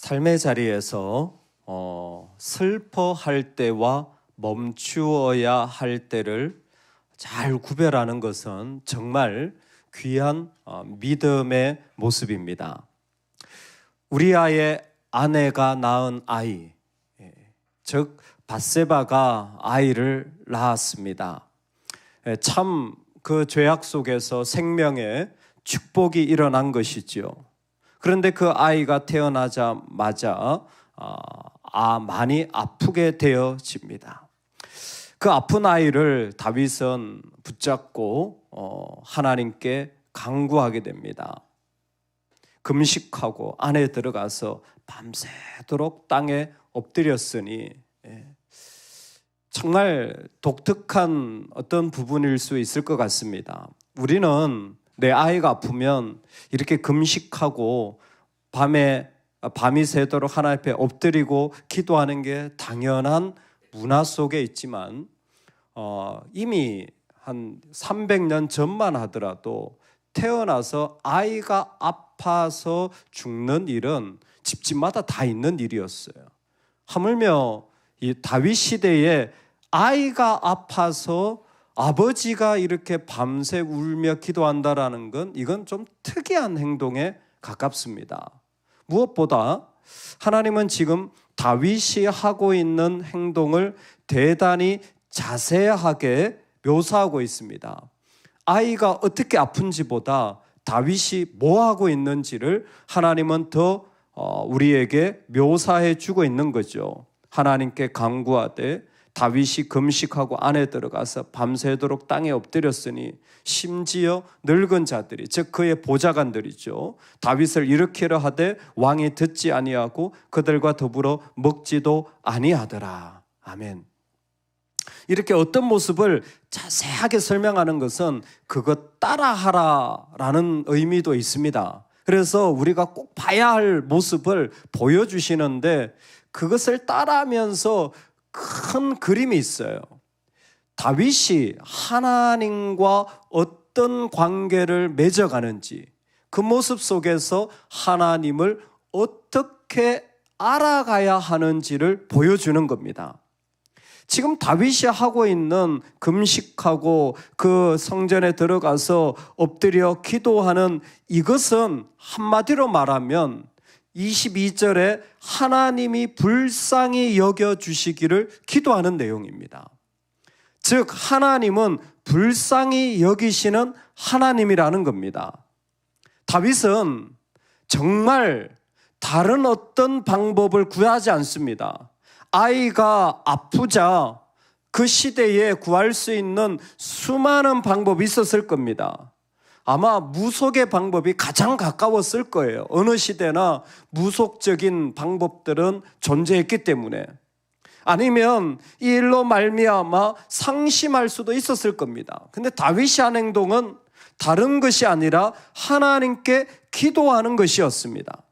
삶의 자리에서 슬퍼할 때와 멈추어야 할 때를 잘 구별하는 것은 정말 귀한 믿음의 모습입니다. 우리아의 아내가 낳은 아이, 즉 밧세바가 아이를 낳았습니다. 참 그 죄악 속에서 생명의 축복이 일어난 것이지요. 그런데 그 아이가 태어나자마자 많이 아프게 되어집니다. 그 아픈 아이를 다윗은 붙잡고 하나님께 간구하게 됩니다. 금식하고 안에 들어가서 밤새도록 땅에 엎드렸으니 정말 독특한 어떤 부분일 수 있을 것 같습니다. 우리는 내 아이가 아프면 이렇게 금식하고 밤이 새도록 하나님 앞에 엎드리고 기도하는 게 당연한 문화 속에 있지만 이미 한 300년 전만 하더라도 태어나서 아이가 아파서 죽는 일은 집집마다 다 있는 일이었어요. 하물며 이 다윗 시대에 아이가 아파서 아버지가 이렇게 밤새 울며 기도한다라는 건 이건 좀 특이한 행동에 가깝습니다. 무엇보다 하나님은 지금 다윗이 하고 있는 행동을 대단히 자세하게 묘사하고 있습니다. 아이가 어떻게 아픈지보다 다윗이 뭐 하고 있는지를 하나님은 더 우리에게 묘사해 주고 있는 거죠. 하나님께 간구하되 다윗이 금식하고 안에 들어가서 밤새도록 땅에 엎드렸으니 심지어 늙은 자들이 즉 그의 보좌관들이죠. 다윗을 일으키려 하되 왕이 듣지 아니하고 그들과 더불어 먹지도 아니하더라. 아멘. 이렇게 어떤 모습을 자세하게 설명하는 것은 그것 따라하라라는 의미도 있습니다. 그래서 우리가 꼭 봐야 할 모습을 보여주시는데 그것을 따라하면서 큰 그림이 있어요. 다윗이 하나님과 어떤 관계를 맺어가는지 그 모습 속에서 하나님을 어떻게 알아가야 하는지를 보여주는 겁니다. 지금 다윗이 하고 있는 금식하고 그 성전에 들어가서 엎드려 기도하는 이것은 한마디로 말하면 22절에 하나님이 불쌍히 여겨주시기를 기도하는 내용입니다. 즉 하나님은 불쌍히 여기시는 하나님이라는 겁니다. 다윗은 정말 다른 어떤 방법을 구하지 않습니다. 아이가 아프자 그 시대에 구할 수 있는 수많은 방법이 있었을 겁니다. 아마 무속의 방법이 가장 가까웠을 거예요. 어느 시대나 무속적인 방법들은 존재했기 때문에. 아니면 이 일로 말미암아 상심할 수도 있었을 겁니다. 근데 다윗이 한 행동은 다른 것이 아니라 하나님께 기도하는 것이었습니다.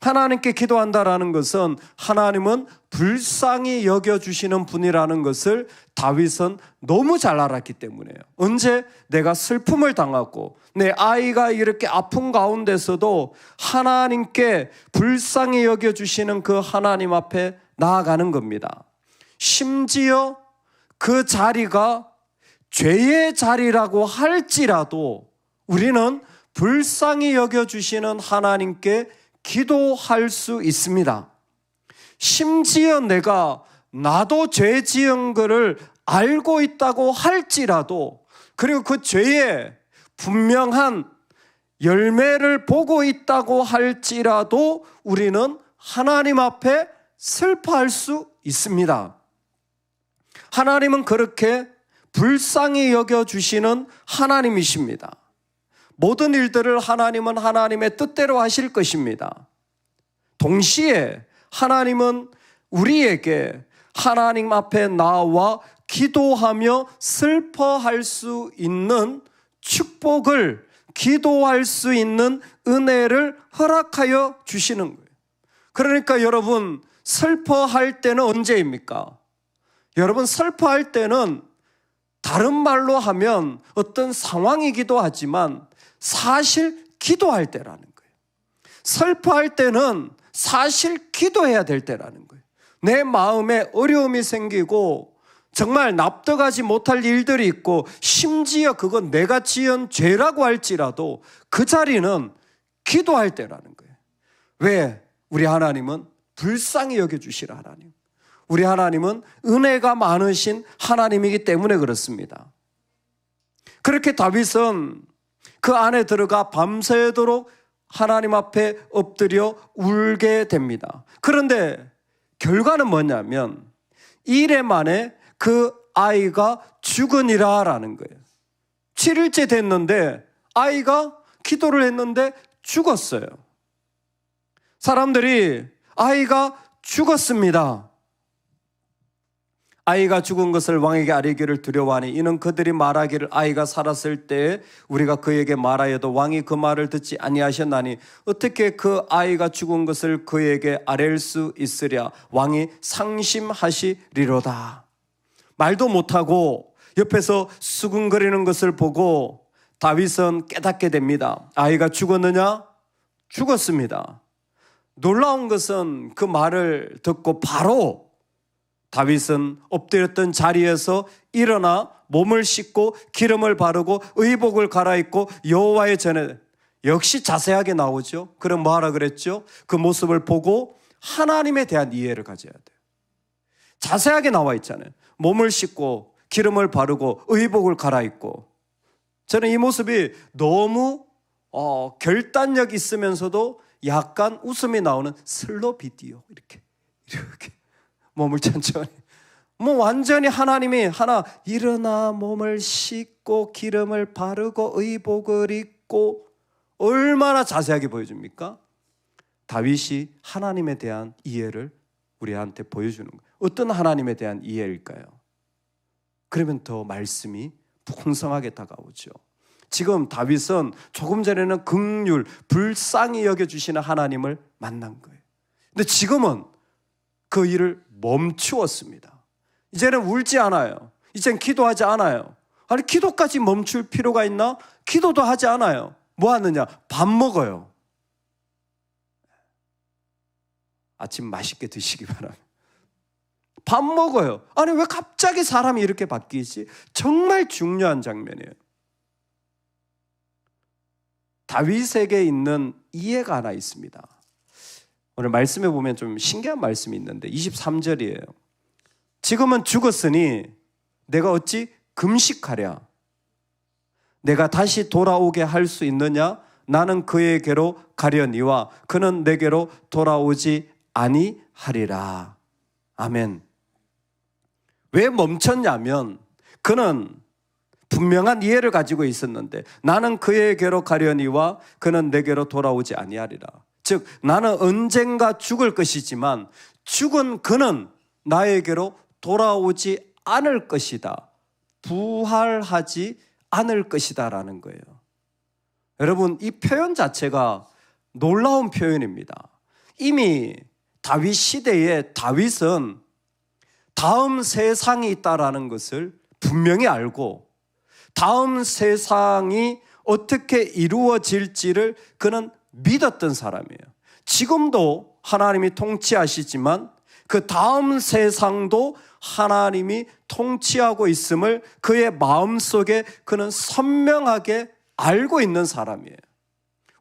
하나님께 기도한다라는 것은 하나님은 불쌍히 여겨주시는 분이라는 것을 다윗은 너무 잘 알았기 때문에요. 언제 내가 슬픔을 당하고 내 아이가 이렇게 아픈 가운데서도 하나님께 불쌍히 여겨주시는 그 하나님 앞에 나아가는 겁니다. 심지어 그 자리가 죄의 자리라고 할지라도 우리는 불쌍히 여겨주시는 하나님께 기도할 수 있습니다. 심지어 나도 죄 지은 것을 알고 있다고 할지라도 그리고 그 죄의 분명한 열매를 보고 있다고 할지라도 우리는 하나님 앞에 슬퍼할 수 있습니다. 하나님은 그렇게 불쌍히 여겨주시는 하나님이십니다. 모든 일들을 하나님은 하나님의 뜻대로 하실 것입니다. 동시에 하나님은 우리에게 하나님 앞에 나와 기도하며 슬퍼할 수 있는 축복을 기도할 수 있는 은혜를 허락하여 주시는 거예요. 그러니까 여러분 슬퍼할 때는 언제입니까? 여러분 슬퍼할 때는 다른 말로 하면 어떤 상황이기도 하지만 사실 기도할 때라는 거예요. 슬퍼할 때는 사실 기도해야 될 때라는 거예요. 내 마음에 어려움이 생기고 정말 납득하지 못할 일들이 있고 심지어 그건 내가 지은 죄라고 할지라도 그 자리는 기도할 때라는 거예요. 왜? 우리 하나님은 불쌍히 여겨주시라 하나님. 우리 하나님은 은혜가 많으신 하나님이기 때문에 그렇습니다. 그렇게 다윗은 그 안에 들어가 밤새도록 하나님 앞에 엎드려 울게 됩니다. 그런데 결과는 뭐냐면 이래 만에 그 아이가 죽으니라 라는 거예요. 7일째 됐는데 아이가 기도를 했는데 죽었어요. 사람들이 아이가 죽었습니다. 아이가 죽은 것을 왕에게 아뢰기를 두려워하니 이는 그들이 말하기를 아이가 살았을 때 우리가 그에게 말하여도 왕이 그 말을 듣지 아니하셨나니 어떻게 그 아이가 죽은 것을 그에게 아뢰일 수 있으랴. 왕이 상심하시리로다. 말도 못하고 옆에서 수근거리는 것을 보고 다윗은 깨닫게 됩니다. 아이가 죽었느냐? 죽었습니다. 놀라운 것은 그 말을 듣고 바로 다윗은 엎드렸던 자리에서 일어나 몸을 씻고 기름을 바르고 의복을 갈아입고 여호와의 전에, 역시 자세하게 나오죠. 그럼 뭐하라 그랬죠? 그 모습을 보고 하나님에 대한 이해를 가져야 돼요. 자세하게 나와 있잖아요. 몸을 씻고 기름을 바르고 의복을 갈아입고. 저는 이 모습이 너무 결단력 있으면서도 약간 웃음이 나오는 슬로 비디오, 이렇게 몸을 천천히, 완전히 하나님이 일어나 몸을 씻고 기름을 바르고 의복을 입고, 얼마나 자세하게 보여줍니까? 다윗이 하나님에 대한 이해를 우리한테 보여주는 거예요. 어떤 하나님에 대한 이해일까요? 그러면 더 말씀이 풍성하게 다가오죠. 지금 다윗은 조금 전에는 긍휼, 불쌍히 여겨주시는 하나님을 만난 거예요. 근데 지금은 그 일을 멈추었습니다. 이제는 울지 않아요. 이제는 기도하지 않아요. 아니, 기도까지 멈출 필요가 있나? 기도도 하지 않아요. 뭐 하느냐? 밥 먹어요. 아침 맛있게 드시기 바랍니다. 밥 먹어요. 아니, 왜 갑자기 사람이 이렇게 바뀌지? 정말 중요한 장면이에요. 다윗에게 있는 이해가 하나 있습니다. 오늘 말씀에 보면 좀 신기한 말씀이 있는데 23절이에요. 지금은 죽었으니 내가 어찌 금식하랴? 내가 다시 돌아오게 할 수 있느냐? 나는 그에게로 가려니와 그는 내게로 돌아오지 아니하리라. 아멘. 왜 멈췄냐면 그는 분명한 이해를 가지고 있었는데 나는 그에게로 가려니와 그는 내게로 돌아오지 아니하리라. 즉 나는 언젠가 죽을 것이지만 죽은 그는 나에게로 돌아오지 않을 것이다. 부활하지 않을 것이다 라는 거예요. 여러분, 이 표현 자체가 놀라운 표현입니다. 이미 다윗 시대에 다윗은 다음 세상이 있다라는 것을 분명히 알고 다음 세상이 어떻게 이루어질지를 그는 믿었던 사람이에요. 지금도 하나님이 통치하시지만 그 다음 세상도 하나님이 통치하고 있음을 그의 마음속에 그는 선명하게 알고 있는 사람이에요.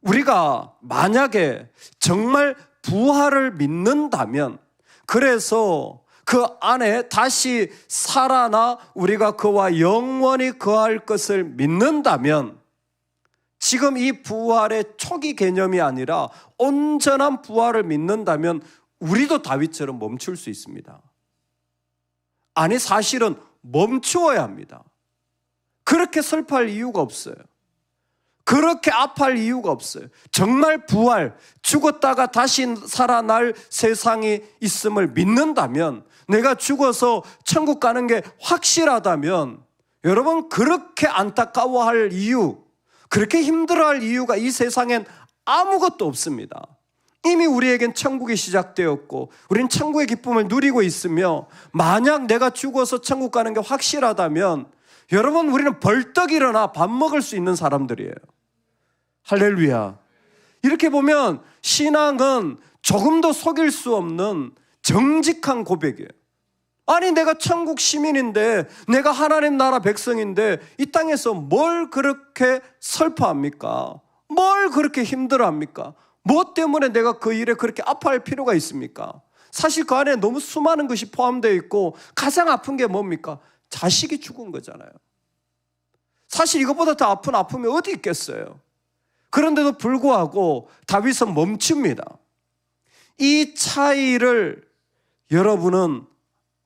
우리가 만약에 정말 부활을 믿는다면, 그래서 그 안에 다시 살아나 우리가 그와 영원히 거할 것을 믿는다면, 지금 이 부활의 초기 개념이 아니라 온전한 부활을 믿는다면 우리도 다윗처럼 멈출 수 있습니다. 아니, 사실은 멈추어야 합니다. 그렇게 슬퍼할 이유가 없어요. 그렇게 아파할 이유가 없어요. 정말 부활, 죽었다가 다시 살아날 세상이 있음을 믿는다면, 내가 죽어서 천국 가는 게 확실하다면, 여러분 그렇게 안타까워할 이유, 그렇게 힘들어할 이유가 이 세상엔 아무것도 없습니다. 이미 우리에겐 천국이 시작되었고 우리는 천국의 기쁨을 누리고 있으며, 만약 내가 죽어서 천국 가는 게 확실하다면 여러분, 우리는 벌떡 일어나 밥 먹을 수 있는 사람들이에요. 할렐루야. 이렇게 보면 신앙은 조금도 속일 수 없는 정직한 고백이에요. 아니 내가 천국 시민인데, 내가 하나님 나라 백성인데 이 땅에서 뭘 그렇게 슬퍼합니까? 뭘 그렇게 힘들어합니까? 뭐 때문에 내가 그 일에 그렇게 아파할 필요가 있습니까? 사실 그 안에 너무 수많은 것이 포함되어 있고, 가장 아픈 게 뭡니까? 자식이 죽은 거잖아요. 사실 이것보다 더 아픈 아픔이 어디 있겠어요? 그런데도 불구하고 다윗은 멈춥니다. 이 차이를 여러분은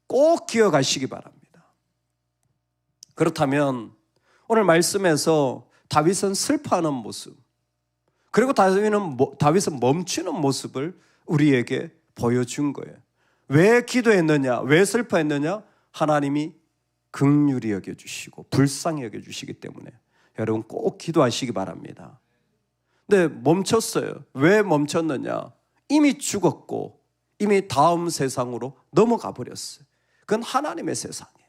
꼭 기억하시기 바랍니다. 그렇다면 오늘 말씀에서 다윗은 슬퍼하는 모습, 그리고 다윗은 멈추는 모습을 우리에게 보여준 거예요. 왜 기도했느냐? 왜 슬퍼했느냐? 하나님이 긍휼히 여겨주시고 불쌍히 여겨주시기 때문에 여러분 꼭 기도하시기 바랍니다. 근데 멈췄어요. 왜 멈췄느냐? 이미 죽었고 이미 다음 세상으로 넘어가 버렸어요. 그건 하나님의 세상이에요.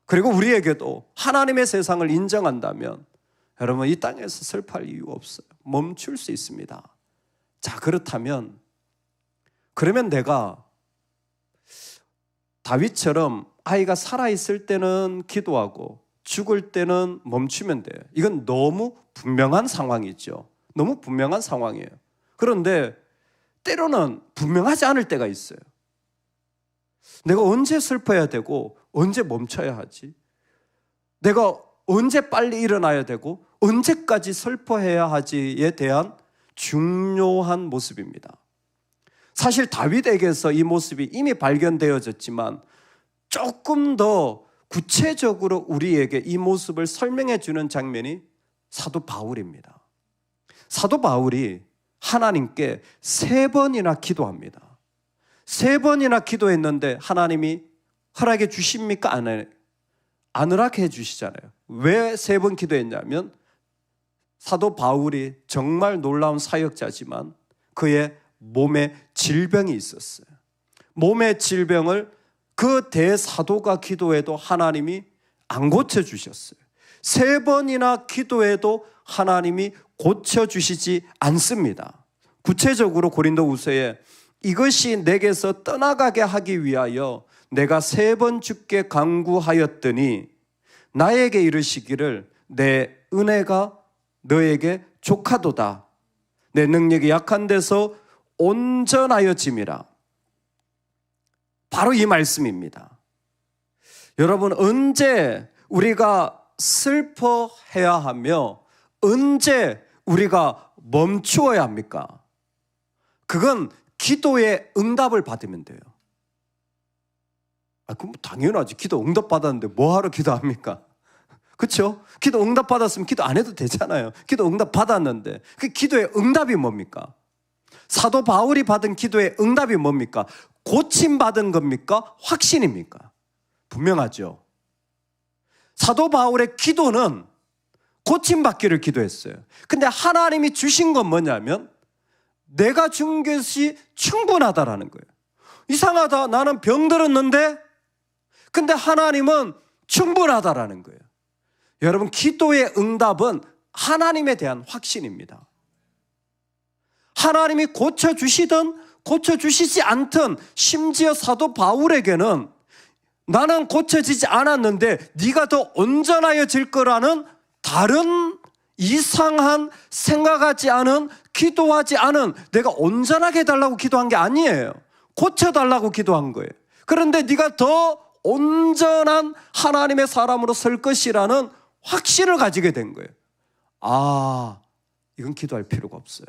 그리고 우리에게도 하나님의 세상을 인정한다면 여러분 이 땅에서 슬퍼할 이유가 없어요. 멈출 수 있습니다. 자, 그렇다면 그러면 내가 다윗처럼 아이가 살아있을 때는 기도하고 죽을 때는 멈추면 돼요. 이건 너무 분명한 상황이죠. 너무 분명한 상황이에요. 그런데 때로는 분명하지 않을 때가 있어요. 내가 언제 슬퍼해야 되고 언제 멈춰야 하지? 내가 언제 빨리 일어나야 되고 언제까지 슬퍼해야 하지에 대한 중요한 모습입니다. 사실 다윗에게서 이 모습이 이미 발견되어졌지만 조금 더 구체적으로 우리에게 이 모습을 설명해 주는 장면이 사도 바울입니다. 사도 바울이 하나님께 3번이나 기도합니다. 3번이나 기도했는데 하나님이 허락해 주십니까? 안 허락해 주시잖아요. 왜 3번 기도했냐면 사도 바울이 정말 놀라운 사역자지만 그의 몸에 질병이 있었어요. 몸의 질병을 그 대사도가 기도해도 하나님이 안 고쳐주셨어요. 3번이나 기도해도 하나님이 고쳐주시지 않습니다. 구체적으로 고린도후서에 이것이 내게서 떠나가게 하기 위하여 내가 3번 주께 간구하였더니 나에게 이르시기를 내 은혜가 너에게 족하도다. 내 능력이 약한 데서 온전하여짐이라. 바로 이 말씀입니다. 여러분, 언제 우리가 슬퍼해야 하며 언제 우리가 멈추어야 합니까? 그건 기도의 응답을 받으면 돼요. 그럼 당연하지. 기도 응답 받았는데 뭐하러 기도합니까? 그렇죠? 기도 응답 받았으면 기도 안 해도 되잖아요. 기도 응답 받았는데 그 기도의 응답이 뭡니까? 사도 바울이 받은 기도의 응답이 뭡니까? 고침받은 겁니까? 확신입니까? 분명하죠. 사도 바울의 기도는 고침받기를 기도했어요. 근데 하나님이 주신 건 뭐냐면 내가 준 것이 충분하다라는 거예요. 이상하다. 나는 병들었는데 근데 하나님은 충분하다라는 거예요. 여러분, 기도의 응답은 하나님에 대한 확신입니다. 하나님이 고쳐주시든 고쳐주시지 않든, 심지어 사도 바울에게는 나는 고쳐지지 않았는데 네가 더 온전하여질 거라는 다른 이상한, 생각하지 않은, 기도하지 않은, 내가 온전하게 해달라고 기도한 게 아니에요. 고쳐달라고 기도한 거예요. 그런데 네가 더 온전한 하나님의 사람으로 설 것이라는 확신을 가지게 된 거예요. 아, 이건 기도할 필요가 없어요.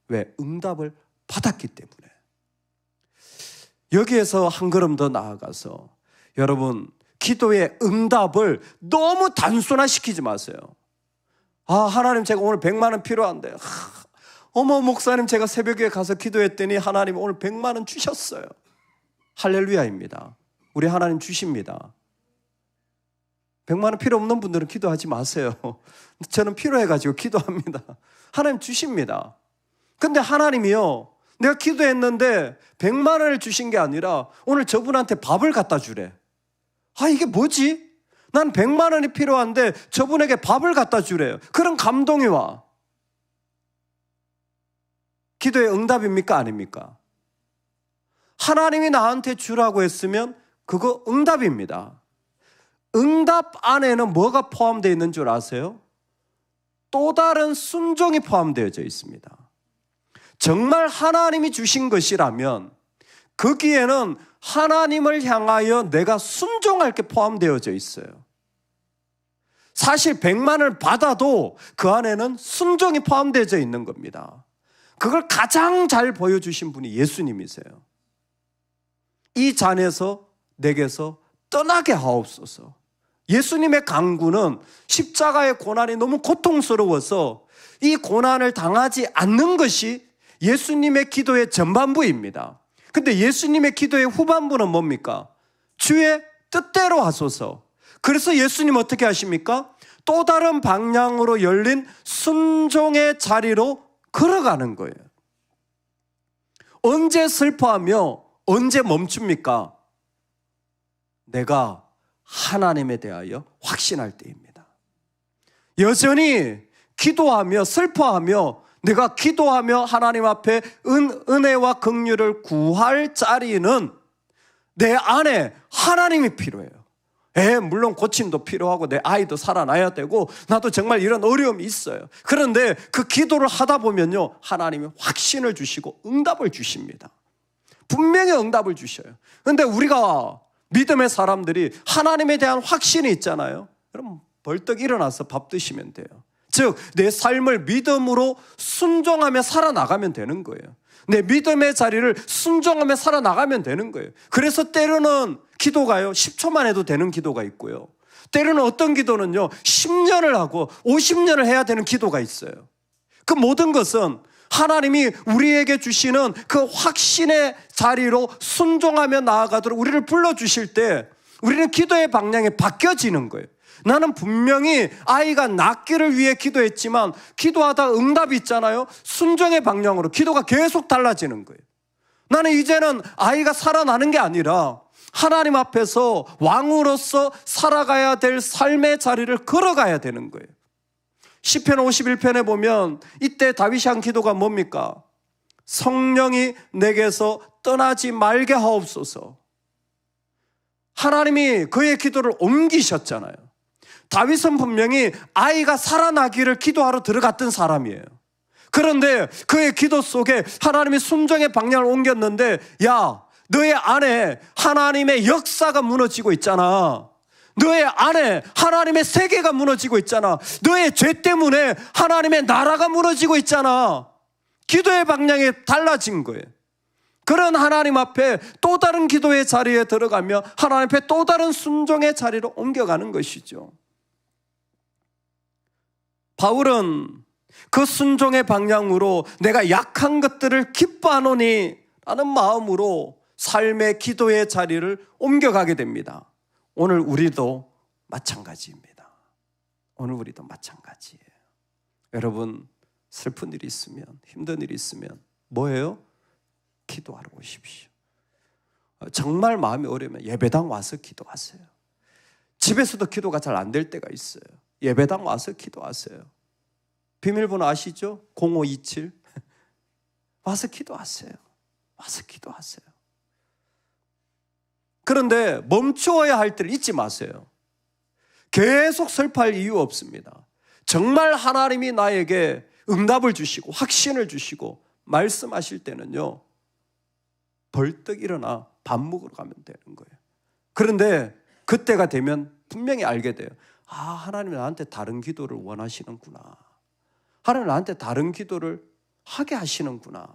왜? 응답을 받았기 때문에. 여기에서 한 걸음 더 나아가서 여러분, 기도의 응답을 너무 단순화시키지 마세요. 하나님, 제가 오늘 100만 원 필요한데, 어머 목사님, 제가 새벽에 가서 기도했더니 하나님 오늘 100만 원 주셨어요. 할렐루야입니다. 우리 하나님 주십니다. 100만 원 필요 없는 분들은 기도하지 마세요. 저는 필요해가지고 기도합니다. 하나님 주십니다. 근데 하나님이요, 내가 기도했는데 100만 원을 주신 게 아니라 오늘 저분한테 밥을 갖다 주래. 이게 뭐지? 난 100만 원이 필요한데 저분에게 밥을 갖다 주래요. 그런 감동이 와. 기도의 응답입니까? 아닙니까? 하나님이 나한테 주라고 했으면 그거 응답입니다. 응답 안에는 뭐가 포함되어 있는 줄 아세요? 또 다른 순종이 포함되어져 있습니다. 정말 하나님이 주신 것이라면 거기에는 하나님을 향하여 내가 순종할 게 포함되어져 있어요. 사실 100만을 받아도 그 안에는 순종이 포함되어져 있는 겁니다. 그걸 가장 잘 보여주신 분이 예수님이세요. 이 잔에서 내게서 떠나게 하옵소서. 예수님의 간구는 십자가의 고난이 너무 고통스러워서 이 고난을 당하지 않는 것이 예수님의 기도의 전반부입니다. 근데 예수님의 기도의 후반부는 뭡니까? 주의 뜻대로 하소서. 그래서 예수님 어떻게 하십니까? 또 다른 방향으로 열린 순종의 자리로 걸어가는 거예요. 언제 슬퍼하며 언제 멈춥니까? 내가 하나님에 대하여 확신할 때입니다. 여전히 기도하며 슬퍼하며 내가 기도하며 하나님 앞에 은혜와 긍휼을 구할 자리는 내 안에 하나님이 필요해요. 물론 고침도 필요하고 내 아이도 살아나야 되고 나도 정말 이런 어려움이 있어요. 그런데 그 기도를 하다 보면요, 하나님이 확신을 주시고 응답을 주십니다. 분명히 응답을 주셔요. 그런데 우리가 믿음의 사람들이 하나님에 대한 확신이 있잖아요. 그럼 벌떡 일어나서 밥 드시면 돼요. 즉 내 삶을 믿음으로 순종하며 살아나가면 되는 거예요. 내 믿음의 자리를 순종하며 살아나가면 되는 거예요. 그래서 때로는 기도가요 10초만 해도 되는 기도가 있고요, 때로는 어떤 기도는요 10년을 하고 50년을 해야 되는 기도가 있어요. 그 모든 것은 하나님이 우리에게 주시는 그 확신의 자리로 순종하며 나아가도록 우리를 불러주실 때 우리는 기도의 방향이 바뀌어지는 거예요. 나는 분명히 아이가 낳기를 위해 기도했지만 기도하다 응답이 있잖아요. 순종의 방향으로 기도가 계속 달라지는 거예요. 나는 이제는 아이가 살아나는 게 아니라 하나님 앞에서 왕으로서 살아가야 될 삶의 자리를 걸어가야 되는 거예요. 시편 51편에 보면 이때 다윗이 한 기도가 뭡니까? 성령이 내게서 떠나지 말게 하옵소서. 하나님이 그의 기도를 옮기셨잖아요. 다윗은 분명히 아이가 살아나기를 기도하러 들어갔던 사람이에요. 그런데 그의 기도 속에 하나님이 순종의 방향을 옮겼는데, 야, 너의 안에 하나님의 역사가 무너지고 있잖아. 너의 안에 하나님의 세계가 무너지고 있잖아. 너의 죄 때문에 하나님의 나라가 무너지고 있잖아. 기도의 방향이 달라진 거예요. 그런 하나님 앞에 또 다른 기도의 자리에 들어가며 하나님 앞에 또 다른 순종의 자리로 옮겨가는 것이죠. 바울은 그 순종의 방향으로 내가 약한 것들을 기뻐하노니 라는 마음으로 삶의 기도의 자리를 옮겨가게 됩니다. 오늘 우리도 마찬가지입니다. 오늘 우리도 마찬가지예요. 여러분, 슬픈 일이 있으면, 힘든 일이 있으면 뭐예요? 기도하러 오십시오. 정말 마음이 어려우면 예배당 와서 기도하세요. 집에서도 기도가 잘 안 될 때가 있어요. 예배당 와서 기도하세요. 비밀번호 아시죠? 0527 와서 기도하세요. 와서 기도하세요. 그런데 멈추어야 할 때를 잊지 마세요. 계속 슬퍼할 이유 없습니다. 정말 하나님이 나에게 응답을 주시고 확신을 주시고 말씀하실 때는요, 벌떡 일어나 밥 먹으러 가면 되는 거예요. 그런데 그때가 되면 분명히 알게 돼요. 하나님이 나한테 다른 기도를 원하시는구나. 하나님 나한테 다른 기도를 하게 하시는구나.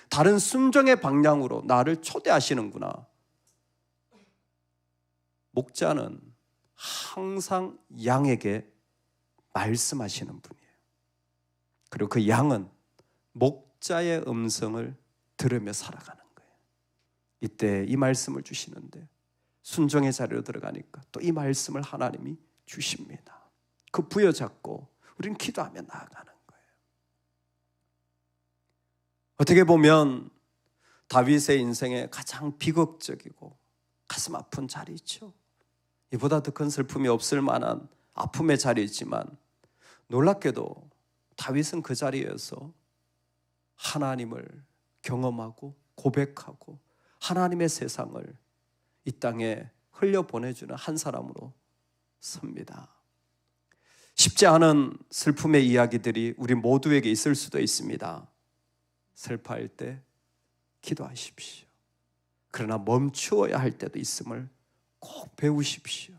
다른 순종의 방향으로 나를 초대하시는구나. 목자는 항상 양에게 말씀하시는 분이에요. 그리고 그 양은 목자의 음성을 들으며 살아가는 거예요. 이때 이 말씀을 주시는데 순종의 자리로 들어가니까 또 이 말씀을 하나님이 주십니다. 그 부여잡고 우리는 기도하며 나아가는 거예요. 어떻게 보면 다윗의 인생에 가장 비극적이고 가슴 아픈 자리죠. 이보다 더 큰 슬픔이 없을 만한 아픔의 자리이지만 놀랍게도 다윗은 그 자리에서 하나님을 경험하고 고백하고 하나님의 세상을 이 땅에 흘려보내주는 한 사람으로 섭니다. 쉽지 않은 슬픔의 이야기들이 우리 모두에게 있을 수도 있습니다. 슬퍼할 때 기도하십시오. 그러나 멈추어야 할 때도 있음을 꼭 배우십시오.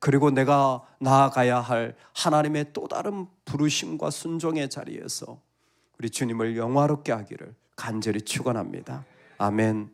그리고 내가 나아가야 할 하나님의 또 다른 부르심과 순종의 자리에서 우리 주님을 영화롭게 하기를 간절히 축원합니다. 아멘.